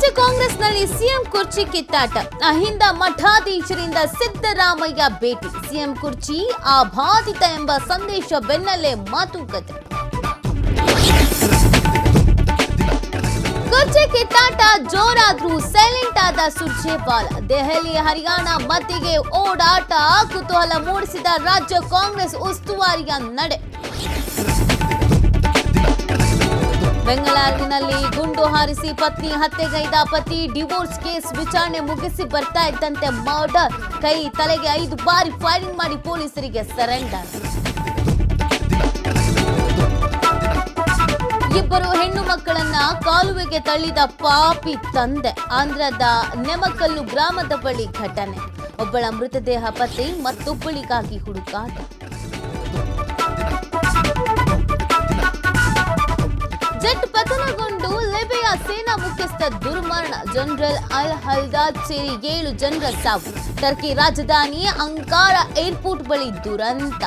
ರಾಜ್ಯ ಕಾಂಗ್ರೆಸ್ನಲ್ಲಿ ಸಿಎಂ ಕುರ್ಚಿ ಕಿತ್ತಾಟ. ಅಹಿಂದ ಮಠಾಧೀಶರಿಂದ ಸಿದ್ದರಾಮಯ್ಯ ಭೇಟಿ. ಸಿಎಂ ಕುರ್ಚಿ ಅಬಾಧಿತ ಎಂಬ ಸಂದೇಶ ಬೆನ್ನಲ್ಲೇ ಮಾತುಕತೆ. ಕುರ್ಚಿ ಕಿತ್ತಾಟ ಜೋರಾದ್ರೂ ಸೈಲೆಂಟ್ ಆದ ಸುರ್ಜೇವಾಲಾ. ದೆಹಲಿ ಹರಿಯಾಣ ಮಧ್ಯೆ ಓಡಾಟ ಕುತೂಹಲ ಮೂಡಿಸಿದ ರಾಜ್ಯ ಕಾಂಗ್ರೆಸ್ ಉಸ್ತುವಾರಿಯ ನಡೆ. ಬೆಂಗಳೂರಿನಲ್ಲಿ ಗುಂಡು ಹಾರಿಸಿ ಪತ್ನಿ ಹತ್ಯೆಗೈದ ಪತಿ. ಡಿವೋರ್ಸ್ ಕೇಸ್ ವಿಚಾರಣೆ ಮುಗಿಸಿ ಬರ್ತಾ ಇದ್ದಂತೆ ಮರ್ಡರ್. ಕೈ ತಲೆಗೆ 5 ಬಾರಿ ಫೈರಿಂಗ್ ಮಾಡಿ ಪೊಲೀಸರಿಗೆ ಸರೆಂಡರ್. ಇಬ್ಬರು ಹೆಣ್ಣು ಮಕ್ಕಳನ್ನ ಕಾಲುವೆಗೆ ತಳ್ಳಿದ ಪಾಪಿ ತಂದೆ. ಆಂಧ್ರದ ನೆಮಕಲ್ಲು ಗ್ರಾಮದ ಬಳಿ ಘಟನೆ. ಒಬ್ಬಳ ಮೃತದೇಹ ಪತ್ತೆ, ಮತ್ತೊಬ್ಬಳಿಗಾಗಿ ಹುಡುಕಾಟ. ಜೆಟ್ ಪತನಗೊಂಡು ಲಿಬಿಯಾ ಸೇನಾ ಮುಖ್ಯಸ್ಥ ದುರ್ಮರಣ. ಜನರಲ್ ಅಲ್ ಹಲ್ದಾದ್ ಸೇರಿ 7 ಜನರ ಸಾವು. ಟರ್ಕಿ ರಾಜಧಾನಿ ಅಂಕಾರಾ ಏರ್ಪೋರ್ಟ್ ಬಳಿ ದುರಂತ.